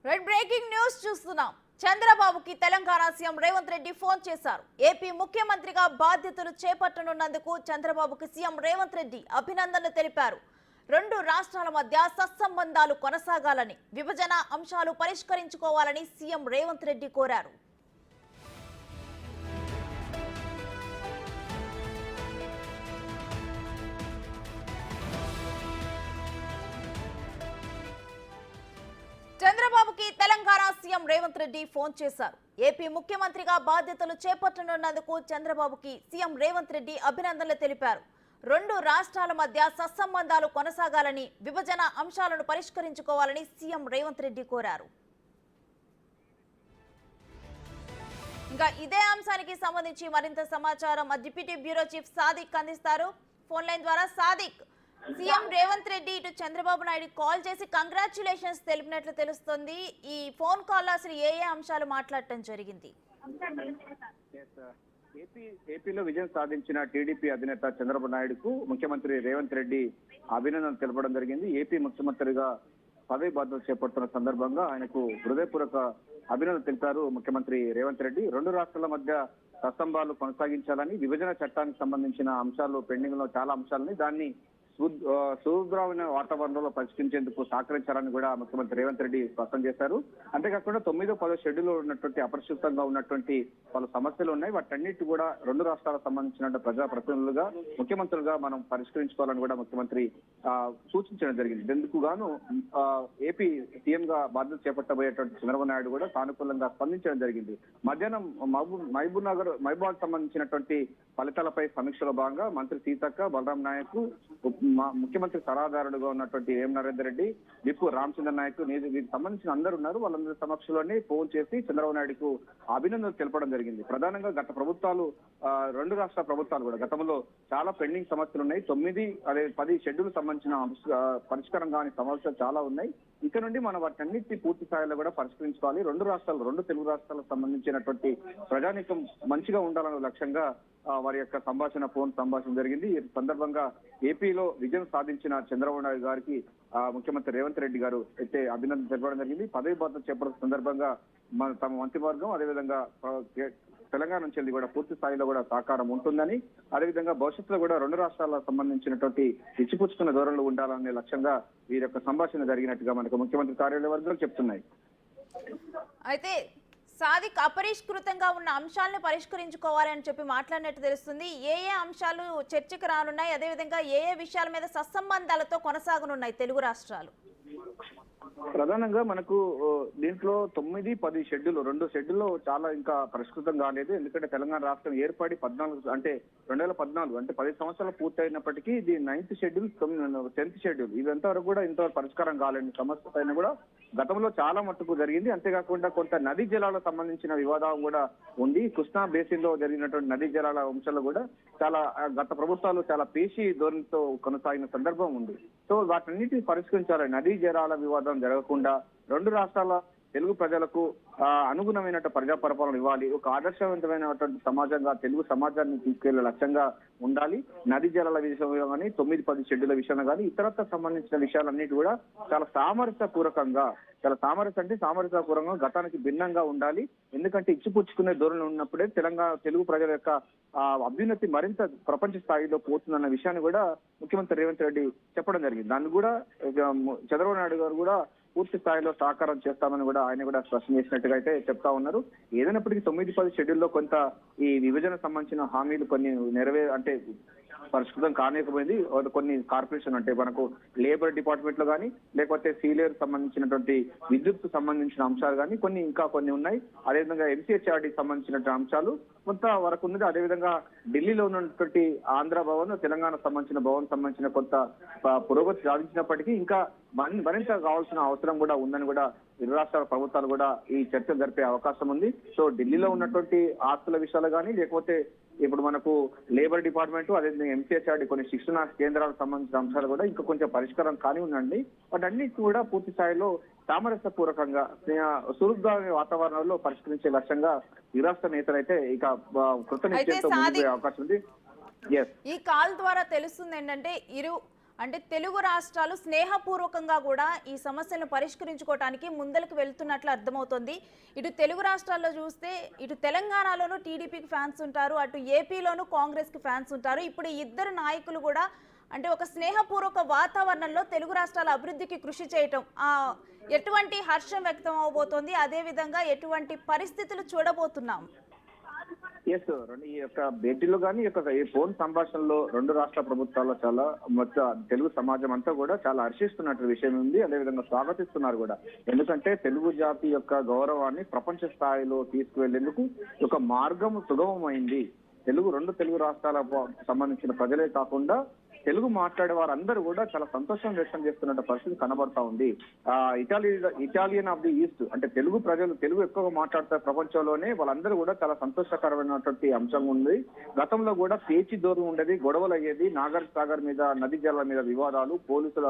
Red breaking news చూస్తున్నాం. చంద్రబాబుకి Telangana CM Revanth Reddy phone చేశారు. ఏపీ ముఖ్యమంత్రిగా బాధ్యతలు చేపట్టనున్నందుకు చంద్రబాబుకి సీఎం రేవంత్ రెడ్డి అభినందనలు తెలిపారు. రెండు రాష్ట్రాల మధ్య సత్సంబంధాలు కొనసాగాలని, విభజన అంశాలు పరిష్కరించుకోవాలని సీఎం రేవంత్ రెడ్డి కోరారు. చంద్రబాబుకి తెలంగాణ సీఎం రేవంత్ రెడ్డి ఫోన్ చేశారు. ఏపీ ముఖ్యమంత్రిగా బాధ్యతలు చేపట్టనున్నందుకు చంద్రబాబుకి సీఎం రేవంత్ రెడ్డి అభినందనలు తెలిపారు. రెండు రాష్ట్రాల మధ్య సత్సంబంధాలు కొనసాగాలని, విభజన అంశాలను పరిష్కరించుకోవాలని సీఎం రేవంత్ రెడ్డి కోరారు. ఇంకా ఇదే అంశానికి సంబంధించి మరింత సమాచారం డిప్యూటీ బ్యూరో చీఫ్ సాదిక్ అందిస్తారు. ఫోన్ లైన్ ద్వారా సాదిక్, సీఎం రేవంత్ రెడ్డి ఇటు చంద్రబాబు నాయుడు కాల్ చేసి కంగ్రాచ్యులేషన్స్ తెలిపినట్లు తెలుస్తుంది. ఈ ఫోన్ కాల్ అసలు ఏ అంశాలు మాట్లాడటం జరిగింది? ఏపీలో విజయం సాధించిన టీడీపీ అధినేత చంద్రబాబు నాయుడుకు ముఖ్యమంత్రి రేవంత్ రెడ్డి అభినందనలు తెలపడం జరిగింది. ఏపీ ముఖ్యమంత్రిగా పదవి బాధ్యతలు చేపడుతున్న సందర్భంగా ఆయనకు హృదయపూర్వక అభినందనలు తెలిపారు ముఖ్యమంత్రి రేవంత్ రెడ్డి. రెండు రాష్ట్రాల మధ్య సత్సంబాలు కొనసాగించాలని, విభజన చట్టానికి సంబంధించిన అంశాలు పెండింగ్ లో చాలా అంశాలని దాన్ని సుదృఢమైన వాతావరణంలో పరిష్కరించేందుకు సహకరించాలని కూడా ముఖ్యమంత్రి రేవంత్ రెడ్డి స్పష్టం చేశారు. అంతేకాకుండా 9వ 10వ షెడ్యూల్ ఉన్నటువంటి అపరిశుభ్రంగా ఉన్నటువంటి పలు సమస్యలు ఉన్నాయి. వాటన్నిటి కూడా రెండు రాష్ట్రాలకు సంబంధించిన ప్రజాప్రతినిధులుగా, ముఖ్యమంత్రులుగా మనం పరిష్కరించుకోవాలని కూడా ముఖ్యమంత్రి సూచించడం జరిగింది. ఇందుకు గాను ఏపీ సీఎం గా బాధ్యత చేపట్టబోయేటువంటి చంద్రబాబు నాయుడు కూడా సానుకూలంగా స్పందించడం జరిగింది. మధ్యాహ్నం మహబూబాద్ సంబంధించినటువంటి ఫలితాలపై సమీక్షలో భాగంగా మంత్రి సీతక్క, బలరాం నాయక్, ముఖ్యమంత్రి సలహాదారుడుగా ఉన్నటువంటి ఏం నరేందర్ రెడ్డి, విప్పు రామచంద్ర నాయక్, వీరికి సంబంధించిన అందరూ ఉన్నారు. వాళ్ళందరి సమక్షంలోనే ఫోన్ చేసి చంద్రబాబు నాయుడుకు అభినందనలు తెలపడం జరిగింది. ప్రధానంగా గత ప్రభుత్వాలు, రెండు రాష్ట్ర ప్రభుత్వాలు కూడా గతంలో చాలా పెండింగ్ సమస్యలు ఉన్నాయి. 9, 10 షెడ్యూల్ సంబంధించిన పరిష్కారం కాని సమస్యలు చాలా ఉన్నాయి. ఇక్కడ నుండి మనం వాటన్నిటి పూర్తి స్థాయిలో కూడా పరిష్కరించుకోవాలి. రెండు తెలుగు రాష్ట్రాలకు సంబంధించినటువంటి ప్రజానీకం మంచిగా ఉండాలనే లక్ష్యంగా వారి యొక్క ఫోన్ సంభాషణ జరిగింది. ఈ సందర్భంగా ఏపీలో విజయం సాధించిన చంద్రబాబు నాయుడు గారికి ముఖ్యమంత్రి రేవంత్ రెడ్డి గారు అయితే అభినందన తెలపడం జరిగింది. పదవి బాధ్యత చేపట్టిన సందర్భంగా తమ మంత్రివర్గం, అదేవిధంగా తెలంగాణ నుంచి కూడా పూర్తి స్థాయిలో కూడా సహకారం ఉంటుందని, అదేవిధంగా భవిష్యత్తులో కూడా రెండు రాష్ట్రాలకు సంబంధించినటువంటి ఇచ్చిపుచ్చుకున్న ధోరణులు ఉండాలనే లక్ష్యంగా వీరి యొక్క సంభాషణ జరిగినట్టుగా మనకు ముఖ్యమంత్రి కార్యాలయ వర్గాలు చెప్తున్నాయి. అయితే సాదిక్, అపరిష్కృతంగా ఉన్న అంశాలను పరిష్కరించుకోవాలని చెప్పి మాట్లాడినట్టు తెలుస్తుంది. ఏ అంశాలు చర్చకు రానున్నాయి, అదేవిధంగా ఏ విషయాల మీద సత్సంబంధాలతో కొనసాగనున్నాయి తెలుగు రాష్ట్రాలు? ప్రధానంగా మనకు దీంట్లో 9, 10 షెడ్యూల్, 2 షెడ్యూల్లో చాలా ఇంకా పరిష్కృతం కాలేదు. ఎందుకంటే తెలంగాణ రాష్ట్రం ఏర్పడి 14 అంటే 2014 అంటే 10 సంవత్సరాలు పూర్తయినప్పటికీ ఇది 9th షెడ్యూల్, 10th షెడ్యూల్ ఇదంతా వరకు కూడా ఇంతవరకు పరిష్కారం కాలేని సమస్య పైన కూడా గతంలో చాలా మట్టుకు జరిగింది. అంతేకాకుండా కొంత నదీ జలాలకు సంబంధించిన వివాదం కూడా ఉంది. కృష్ణా బేసిన్ లో జరిగినటువంటి నదీ జలాల అంశాలు కూడా చాలా గత ప్రభుత్వాలు చాలా పేషీ ధోరణితో కొనసాగిన సందర్భం ఉంది. సో వాటన్నిటిని పరిష్కరించాలి. నదీ జలాల వివాదం జరగకుండా రెండు రాష్ట్రాల తెలుగు ప్రజలకు అనుగుణమైన ప్రజా పరిపాలన ఇవ్వాలి. ఒక ఆదర్శవంతమైనటువంటి సమాజంగా తెలుగు సమాజాన్ని తీసుకెళ్లే లక్ష్యంగా ఉండాలి. నదీ జలాల విషయంలో కానీ 9, 10 షెడ్యూల్ విషయంలో కానీ ఇతరత్ర సంబంధించిన విషయాలన్నిటి కూడా చాలా సామరస్యపూర్వకంగా, సామరస్యపూర్వకంగా గతానికి భిన్నంగా ఉండాలి. ఎందుకంటే ఇచ్చిపుచ్చుకునే ధోరణి ఉన్నప్పుడే తెలుగు ప్రజల యొక్క అభ్యున్నతి మరింత ప్రపంచ స్థాయిలో పోతుందన్న విషయాన్ని కూడా ముఖ్యమంత్రి రేవంత్ రెడ్డి చెప్పడం జరిగింది. దాన్ని కూడా చంద్రబాబు నాయుడు గారు కూడా పూర్తి స్థాయిలో సహకారం చేస్తామని కూడా ఆయన కూడా స్పష్టం చేసినట్టుగా అయితే చెప్తా ఉన్నారు. ఏదైనప్పటికీ 9, 10 షెడ్యూల్లో కొంత ఈ విభజన సంబంధించిన హామీలు కొన్ని అంటే పరిష్కృతం కాలేకపోయింది. కొన్ని కార్పొరేషన్ అంటే మనకు లేబర్ డిపార్ట్మెంట్ లో కానీ, లేకపోతే సీలేర్ సంబంధించినటువంటి విద్యుత్ సంబంధించిన అంశాలు కానీ ఇంకా కొన్ని ఉన్నాయి. అదేవిధంగా MCHRD సంబంధించినటువంటి అంశాలు కొంత వరకు ఉన్నది. అదేవిధంగా ఢిల్లీలో ఉన్నటువంటి ఆంధ్ర భవన్, తెలంగాణ సంబంధించిన కొంత పురోగతి సాధించినప్పటికీ ఇంకా మరింత కావాల్సిన అవసరం కూడా ఉందని కూడా ఇరు రాష్ట్రాల ప్రభుత్వాలు కూడా ఈ చర్చలు జరిపే అవకాశం ఉంది. సో ఢిల్లీలో ఉన్నటువంటి ఆస్తుల విషయాలు కానీ, లేకపోతే ఇప్పుడు మనకు లేబర్ డిపార్ట్మెంట్, అదేవిధంగా MCHRD కొన్ని శిక్షణ కేంద్రాలకు సంబంధించిన అంశాలు కూడా ఇంకా కొంచెం పరిష్కారం కానీ ఉందండి. వాటన్నిటి కూడా పూర్తి స్థాయిలో సామరస్యపూర్వకంగా సురుగ్గా వాతావరణంలో పరిష్కరించే లక్ష్యంగా ఈ రాష్ట్ర నేతలైతే ఇక కృతనిశ్చయంతో ముందుకు అవకాశం ఉంది. ఈ కాల్ ద్వారా తెలుస్తుంది ఏంటంటే అంటే తెలుగు రాష్ట్రాలు స్నేహపూర్వకంగా కూడా ఈ సమస్యలను పరిష్కరించుకోవడానికి ముందలకు వెళ్తున్నట్లు అర్థమవుతోంది. ఇటు తెలుగు రాష్ట్రాల్లో చూస్తే ఇటు తెలంగాణలోనూ టీడీపీకి ఫ్యాన్స్ ఉంటారు, అటు ఏపీలోనూ కాంగ్రెస్కి ఫ్యాన్స్ ఉంటారు. ఇప్పుడు ఈ ఇద్దరు నాయకులు కూడా అంటే ఒక స్నేహపూర్వక వాతావరణంలో తెలుగు రాష్ట్రాల అభివృద్ధికి కృషి చేయటం ఎటువంటి హర్షం వ్యక్తం అవబోతోంది, అదేవిధంగా ఎటువంటి పరిస్థితులు చూడబోతున్నాం? ఎస్, ఈ యొక్క భేటీలో కానీ ఈ ఫోన్ సంభాషణలో రెండు రాష్ట్ర ప్రభుత్వాల్లో చాలా మొత్తం తెలుగు సమాజం అంతా కూడా చాలా హర్షిస్తున్నట్టు విషయం ఉంది. అదేవిధంగా స్వాగతిస్తున్నారు కూడా. ఎందుకంటే తెలుగు జాతి యొక్క గౌరవాన్ని ప్రపంచ స్థాయిలో తీసుకువెళ్లేందుకు ఒక మార్గం సుగమమైంది. రెండు తెలుగు రాష్ట్రాలకు సంబంధించిన ప్రజలే కాకుండా తెలుగు మాట్లాడే వారందరూ కూడా చాలా సంతోషం వ్యక్తం చేస్తున్న పరిస్థితి కనబడతా ఉంది. ఇటాలియన్ ఆఫ్ ది ఈస్ట్ అంటే తెలుగు ప్రజలు తెలుగు ఎక్కువగా మాట్లాడతారు ప్రపంచంలోనే, వాళ్ళందరూ కూడా చాలా సంతోషకరమైనటువంటి అంశం ఉంది. గతంలో కూడా పేచి దూరం ఉండేది, గొడవలు అయ్యేది, నాగర్ సాగర్ మీద నది జలాల మీద వివాదాలు, పోలీసుల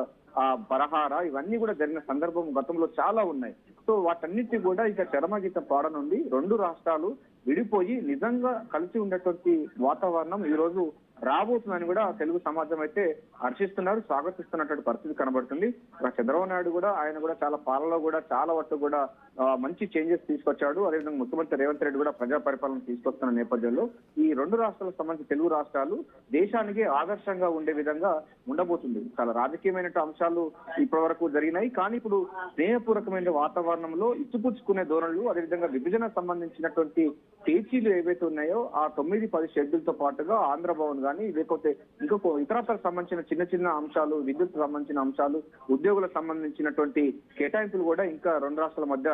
పరహార, ఇవన్నీ కూడా జరిగిన సందర్భం గతంలో చాలా ఉన్నాయి. సో వాటన్నిటి కూడా ఇక చరమగీతం పాడనుంది. రెండు రాష్ట్రాలు విడిపోయి నిజంగా కలిసి ఉండేటువంటి వాతావరణం ఈ రోజు రాబోతుందని కూడా తెలుగు సమాజం అయితే హర్షిస్తున్నారు, స్వాగతిస్తున్నటువంటి పరిస్థితి కనబడుతుంది. చంద్రబాబు నాయుడు కూడా ఆయన కూడా చాలా పాలనలో కూడా చాలా వరకు కూడా మంచి చేంజెస్ తీసుకొచ్చాడు. అదేవిధంగా ముఖ్యమంత్రి రేవంత్ రెడ్డి కూడా ప్రజా పరిపాలన తీసుకొస్తున్న నేపథ్యంలో ఈ రెండు రాష్ట్రాలకు సంబంధించి తెలుగు రాష్ట్రాలు దేశానికి ఆదర్శంగా ఉండే విధంగా ఉండబోతుంది. చాలా రాజకీయమైన అంశాలు ఇప్పటి వరకు జరిగినాయి, కానీ ఇప్పుడు స్నేహపూర్వకమైన వాతావరణంలో ఇచ్చిపుచ్చుకునే ధోరణులు, అదేవిధంగా విభజనకు సంబంధించినటువంటి పేచీలు ఏవైతే ఉన్నాయో ఆ 9-10 షెడ్యూల్తో పాటుగా ఆంధ్ర భవన్ కానీ లేకపోతే ఇంకొక ఇతరత్రకు సంబంధించిన చిన్న చిన్న అంశాలు, విద్యుత్ సంబంధించిన అంశాలు, ఉద్యోగులకు సంబంధించినటువంటి కేటాయింపులు కూడా ఇంకా రెండు రాష్ట్రాల మధ్య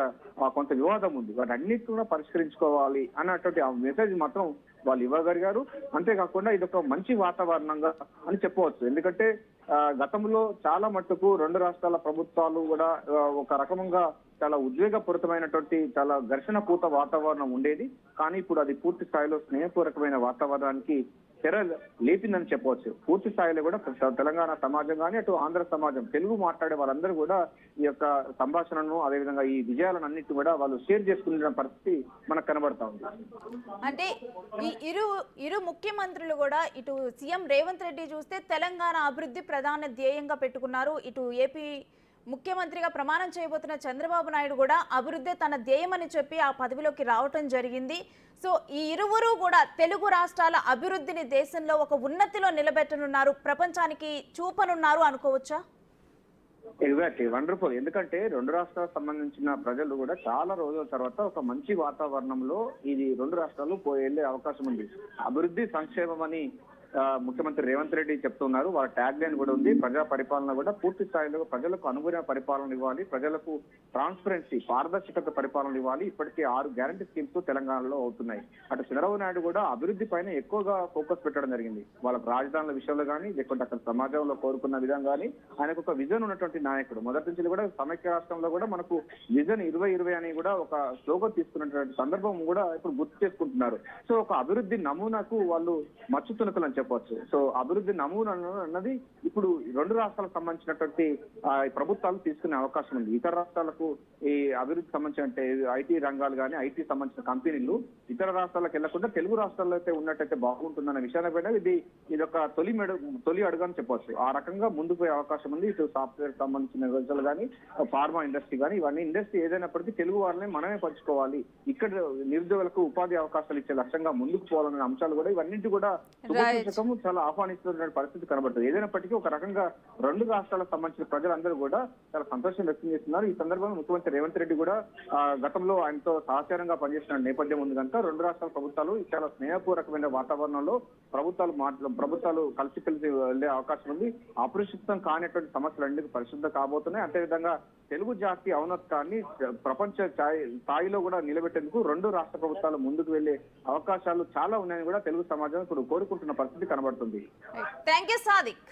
కొంత వివాదం ఉంది. వాటన్నిటి కూడా పరిష్కరించుకోవాలి అన్నటువంటి ఆ మెసేజ్ మాత్రం వాళ్ళు ఇవ్వగలిగారు. అంతేకాకుండా ఇది ఒక మంచి వాతావరణంగా అని చెప్పవచ్చు. ఎందుకంటే గతంలో చాలా మట్టుకు రెండు రాష్ట్రాల ప్రభుత్వాలు కూడా ఒక రకంగా చాలా ఉద్వేగపూరితమైనటువంటి చాలా ఘర్షణ పూత వాతావరణం ఉండేది. కానీ ఇప్పుడు అది పూర్తి స్థాయిలో స్నేహపూర్వకమైన వాతావరణానికి తెర లేపిందని చెప్పవచ్చు. పూర్తి స్థాయిలో కూడా తెలంగాణ సమాజం కానీ అటు ఆంధ్ర సమాజం తెలుగు మాట్లాడే వాళ్ళందరూ కూడా ఈ యొక్క సంభాషణను అదేవిధంగా ఈ విజయాలను అన్నిటి కూడా వాళ్ళు షేర్ చేసుకునే పరిస్థితి మనకు కనబడతా ఉంది. అంటే ఈ ఇరు ముఖ్యమంత్రులు కూడా ఇటు సీఎం రేవంత్ రెడ్డి చూస్తే తెలంగాణ అభివృద్ధి ప్రధాన ధ్యేయంగా పెట్టుకున్నారు. ఇటు ఏపీ ముఖ్యమంత్రిగా ప్రమాణం చేయబోతున్న చంద్రబాబు నాయుడు కూడా అభివృద్ధి తన ధ్యేయమని చెప్పి ఆ పదవిలోకి రావటం జరిగింది. సో ఈ ఇరువురు కూడా తెలుగు రాష్ట్రాల అభివృద్ధిని దేశంలో ఒక ఉన్నతిలో నిలబెట్టనున్నారు, ప్రపంచానికి చూపనున్నారు అనుకోవచ్చా? Exactly, wonderful. ఎందుకంటే రెండు రాష్ట్రాలకు సంబంధించిన ప్రజలు కూడా చాలా రోజుల తర్వాత ఒక మంచి వాతావరణంలో ఇది రెండు రాష్ట్రాలు వెళ్లే అవకాశం ఉంది. అభివృద్ధి సంక్షేమం అని ముఖ్యమంత్రి రేవంత్ రెడ్డి చెప్తున్నారు. వాళ్ళ ట్యాగ్ లైన్ కూడా ఉంది. ప్రజా పరిపాలన కూడా పూర్తి స్థాయిలో ప్రజలకు అనుగుణ పరిపాలన ఇవ్వాలి, ప్రజలకు ట్రాన్స్పరెన్సీ పారదర్శకత పరిపాలన ఇవ్వాలి. ఇప్పటికే 6 గ్యారంటీ స్కీమ్స్ తెలంగాణలో అవుతున్నాయి. అటు చంద్రబాబు నాయుడు కూడా అభివృద్ధి పైన ఎక్కువగా ఫోకస్ పెట్టడం జరిగింది. వాళ్ళకు రాజధానుల విషయంలో కానీ లేకుంటే అక్కడ సమాజంలో కోరుకున్న విధంగా కానీ ఆయనకు ఒక విజన్ ఉన్నటువంటి నాయకుడు. మొదటి నుంచి కూడా సమైక్య రాష్ట్రంలో కూడా మనకు విజన్ 2020 అని కూడా ఒక స్లోగన్ తీసుకున్నటువంటి సందర్భం కూడా ఇప్పుడు గుర్తు చేసుకుంటున్నారు. సో ఒక అభివృద్ధి నమూనాకు వాళ్ళు మచ్చుతునకలని చెప్పవచ్చు. సో అభివృద్ధి నమూనా అన్నది ఇప్పుడు రెండు రాష్ట్రాలకు సంబంధించినటువంటి ప్రభుత్వాలు తీసుకునే అవకాశం ఉంది. ఇతర రాష్ట్రాలకు ఈ అభివృద్ధి సంబంధించిన ఐటీ రంగాలు కానీ ఐటీ సంబంధించిన కంపెనీలు ఇతర రాష్ట్రాలకు వెళ్లకుండా తెలుగు రాష్ట్రాల్లో అయితే ఉన్నట్టయితే బాగుంటుందన్న విషయాన్ని పైన ఇది ఒక తొలి అడుగు అని చెప్పవచ్చు. ఆ రకంగా ముందుకు పోయే అవకాశం ఉంది. ఇటు సాఫ్ట్వేర్ సంబంధించిన వ్యవస్థలు కానీ ఫార్మా ఇండస్ట్రీ కానీ ఇవన్నీ ఇండస్ట్రీ ఏదైనప్పటికీ తెలుగు వాళ్ళని మనమే పంచుకోవాలి, ఇక్కడ నిరుద్యోగులకు ఉపాధి అవకాశాలు ఇచ్చే లక్ష్యంగా ముందుకు పోవాలనే అంశాలు కూడా ఇవన్నింటి కూడా చాలా ఆహ్వానిస్తున్న పరిస్థితి కనబడుతుంది. ఏదైనప్పటికీ ఒక రకంగా రెండు రాష్ట్రాలకు సంబంధించిన ప్రజలందరూ కూడా చాలా సంతోషం వ్యక్తం చేస్తున్నారు. ఈ సందర్భంగా ముఖ్యమంత్రి రేవంత్ రెడ్డి కూడా గతంలో ఆయనతో సహచారంగా పనిచేసిన నేపథ్యం ఉంది కనుక రెండు రాష్ట్రాల ప్రభుత్వాలు చాలా స్నేహపూర్వకమైన వాతావరణంలో ప్రభుత్వాలు కలిసి వెళ్లే అవకాశం ఉంది. అపరిశుద్ధం కానిటువంటి సమస్యలన్నీ పరిశుద్ధం కాబోతున్నాయి. అదేవిధంగా తెలుగు జాతి ఔన్నత్యాన్ని ప్రపంచ స్థాయిలో కూడా నిలబెట్టేందుకు రెండు రాష్ట్ర ప్రభుత్వాలు ముందుకు వెళ్లే అవకాశాలు చాలా ఉన్నాయని కూడా తెలుగు సమాజం ఇప్పుడు కోరుకుంటున్న పరిస్థితి కనబడుతుంది. Thank you Sadiq.